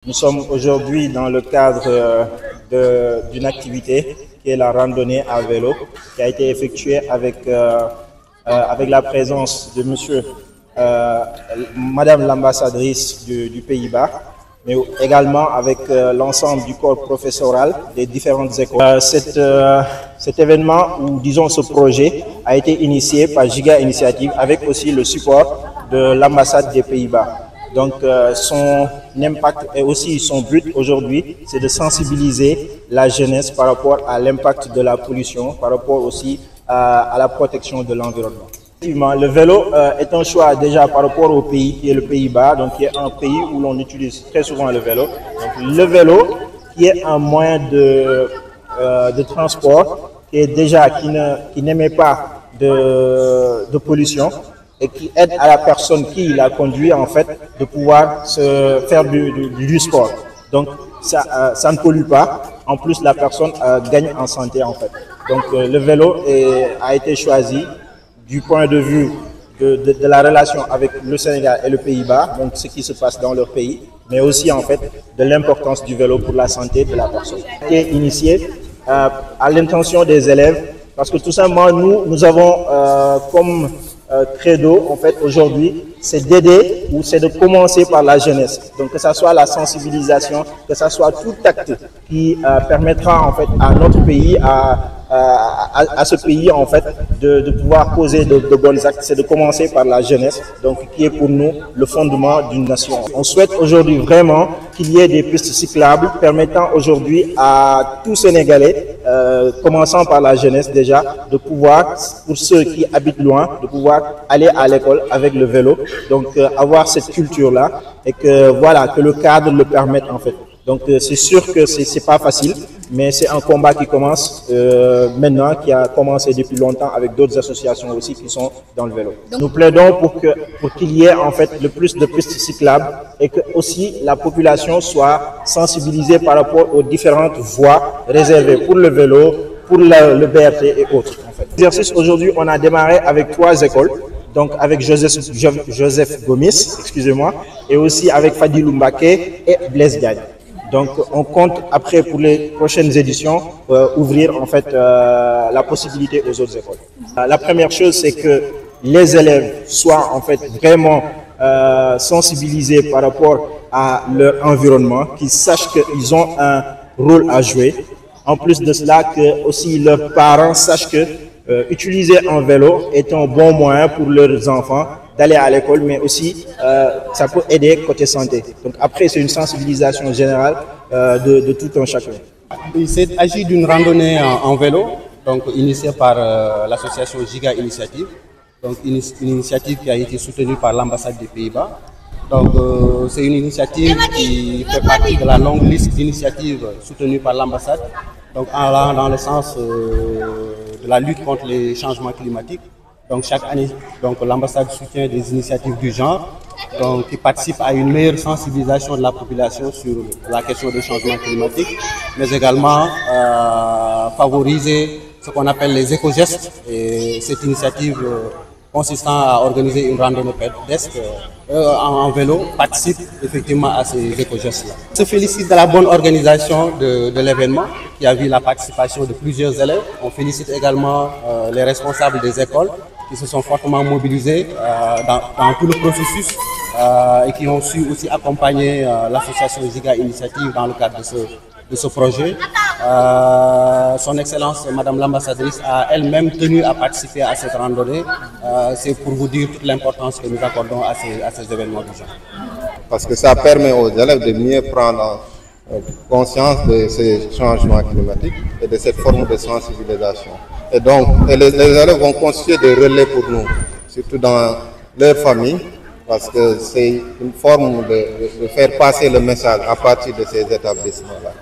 Nous sommes aujourd'hui dans le cadre d'une activité qui est la randonnée à vélo, qui a été effectuée avec la présence de Madame l'ambassadrice du Pays-Bas, mais également avec l'ensemble du corps professoral des différentes écoles. Cet événement, ou disons ce projet, a été initié par Giga Initiative avec aussi le support de l'ambassade des Pays-Bas. Donc son impact et aussi son but aujourd'hui, c'est de sensibiliser la jeunesse par rapport à l'impact de la pollution, par rapport aussi à la protection de l'environnement. Effectivement, le vélo est un choix déjà par rapport au pays qui est le Pays-Bas, donc qui est un pays où l'on utilise très souvent le vélo. Donc, le vélo qui est un moyen de transport qui n'émet pas de pollution et qui aide à la personne qui la conduit en fait de pouvoir se faire du sport. Donc ça ne pollue pas. En plus, la personne gagne en santé en fait. Donc le vélo a été choisi du point de vue de la relation avec le Sénégal et le Pays-Bas, donc ce qui se passe dans leur pays, mais aussi en fait de l'importance du vélo pour la santé de la personne. Qui est initié à l'intention des élèves, parce que tout simplement nous avons comme credo en fait aujourd'hui, c'est d'aider ou c'est de commencer par la jeunesse. Donc que ça soit la sensibilisation, que ça soit tout acte qui permettra en fait à notre pays, à ce pays en fait de pouvoir poser de bons actes, c'est de commencer par la jeunesse, donc qui est pour nous le fondement d'une nation. On souhaite aujourd'hui vraiment qu'il y ait des pistes cyclables permettant aujourd'hui à tout Sénégalais, commençant par la jeunesse déjà, de pouvoir, pour ceux qui habitent loin, de pouvoir aller à l'école avec le vélo, donc avoir cette culture-là et que voilà, que le cadre le permette en fait. Donc c'est sûr que c'est pas facile, mais c'est un combat qui commence maintenant, qui a commencé depuis longtemps avec d'autres associations aussi qui sont dans le vélo. Nous plaidons pour qu'il y ait en fait le plus de pistes cyclables et que aussi la population soit sensibilisée par rapport aux différentes voies réservées pour le vélo, pour le BRT et autres. En fait. L'exercice aujourd'hui, on a démarré avec 3 écoles. Donc avec Joseph Gomis, excusez-moi, et aussi avec Fadilou Mbaké et Blaise Diagne. Donc on compte après pour les prochaines éditions ouvrir en fait la possibilité aux autres écoles. La première chose, c'est que les élèves soient en fait vraiment sensibilisés par rapport à leur environnement, qu'ils sachent qu'ils ont un rôle à jouer. En plus de cela, que aussi leurs parents sachent que utiliser un vélo est un bon moyen pour leurs enfants d'aller à l'école, mais aussi ça peut aider côté santé. Donc après, c'est une sensibilisation générale de tout un chacun. Il s'agit d'une randonnée en vélo, donc initiée par l'association Giga Initiative, donc une initiative qui a été soutenue par l'ambassade des Pays-Bas. Donc c'est une initiative qui fait partie de la longue liste d'initiatives soutenues par l'ambassade, donc allant dans le sens de la lutte contre les changements climatiques. Donc chaque année, l'ambassade soutient des initiatives du genre, donc qui participent à une meilleure sensibilisation de la population sur la question des changements climatiques, mais également favoriser ce qu'on appelle les éco-gestes. Et cette initiative consistant à organiser une randonnée pédestre en vélo participe effectivement à ces éco-gestes-là. On se félicite de la bonne organisation de l'événement qui a vu la participation de plusieurs élèves. On félicite également les responsables des écoles qui se sont fortement mobilisés dans tout le processus et qui ont su aussi accompagner l'association Giga Initiative dans le cadre de ce projet. Son Excellence, Madame l'ambassadrice, a elle-même tenu à participer à cette randonnée. C'est pour vous dire toute l'importance que nous accordons à ces événements du genre. Parce que ça permet aux élèves de mieux prendre conscience de ces changements climatiques et de cette forme de sensibilisation. Et donc, les élèves vont constituer des relais pour nous, surtout dans leur famille, parce que c'est une forme de faire passer le message à partir de ces établissements-là.